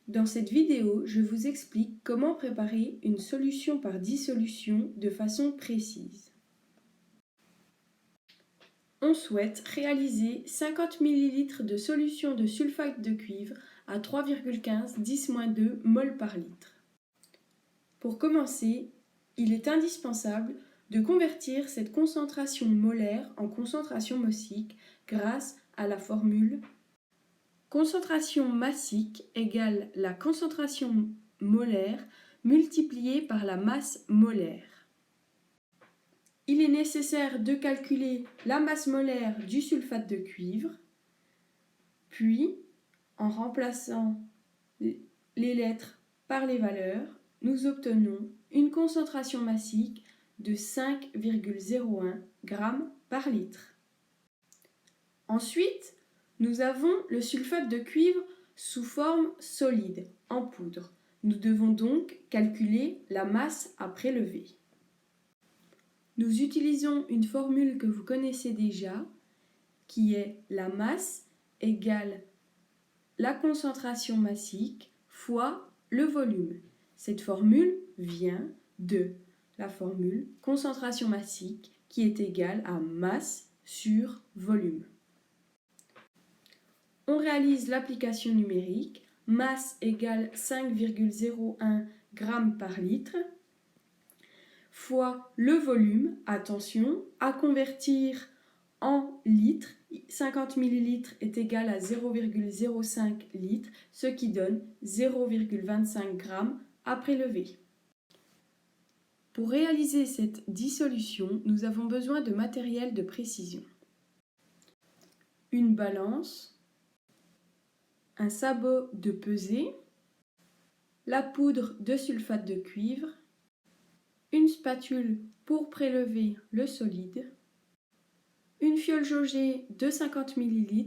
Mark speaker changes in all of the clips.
Speaker 1: Dans cette vidéo, je vous explique comment préparer une solution par dissolution de façon précise. On souhaite réaliser 50 ml de solution de sulfate de cuivre à 3,15 10-2 mol par litre. Pour commencer, il est indispensable de convertir cette concentration molaire en concentration massique grâce à la formule concentration massique égale la concentration molaire multipliée par la masse molaire. Il est nécessaire de calculer la masse molaire du sulfate de cuivre, puis, en remplaçant les lettres par les valeurs, nous obtenons une concentration massique de 5,01 g par litre. Ensuite, nous avons le sulfate de cuivre sous forme solide, en poudre. Nous devons donc calculer la masse à prélever. Nous utilisons une formule que vous connaissez déjà, qui est la masse égale la concentration massique fois le volume. Cette formule vient de la formule concentration massique qui est égale à masse sur volume. On réalise l'application numérique, masse égale 5,01 g par litre, fois le volume, attention, à convertir en litres, 50 ml est égal à 0,05 litres, ce qui donne 0,25 g à prélever. Pour réaliser cette dissolution, nous avons besoin de matériel de précision. Une balance, un sabot de pesée, la poudre de sulfate de cuivre, une spatule pour prélever le solide, une fiole jaugée de 50 ml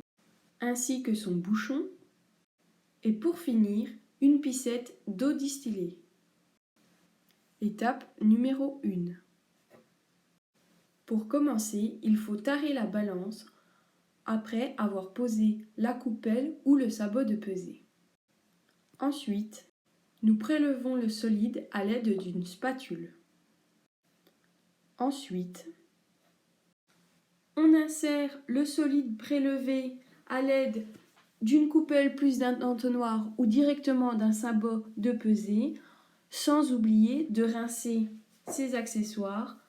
Speaker 1: ainsi que son bouchon et pour finir, une pipette d'eau distillée. Étape numéro 1. Pour commencer, il faut tarer la balance après avoir posé la coupelle ou le sabot de pesée. Ensuite, nous prélevons le solide à l'aide d'une spatule. Ensuite, on insère le solide prélevé à l'aide d'une coupelle plus d'un entonnoir ou directement d'un sabot de pesée, sans oublier de rincer ses accessoires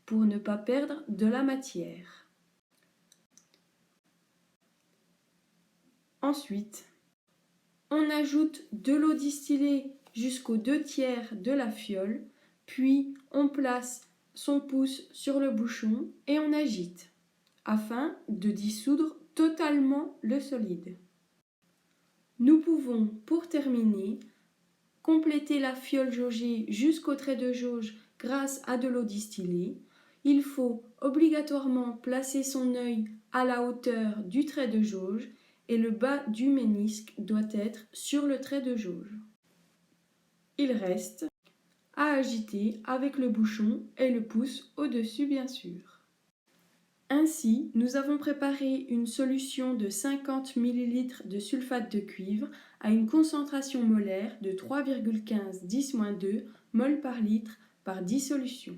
Speaker 1: pour ne pas perdre de la matière. Ensuite, on ajoute de l'eau distillée jusqu'aux 2/3 de la fiole, puis on place son pouce sur le bouchon et on agite, afin de dissoudre totalement le solide. Nous pouvons, pour terminer, compléter la fiole jaugée jusqu'au trait de jauge grâce à de l'eau distillée. Il faut obligatoirement placer son œil à la hauteur du trait de jauge et le bas du ménisque doit être sur le trait de jauge. Il reste à agiter avec le bouchon et le pouce au-dessus bien sûr. Ainsi, nous avons préparé une solution de 50 ml de sulfate de cuivre à une concentration molaire de 3,15 10-2 mol par litre par dissolution.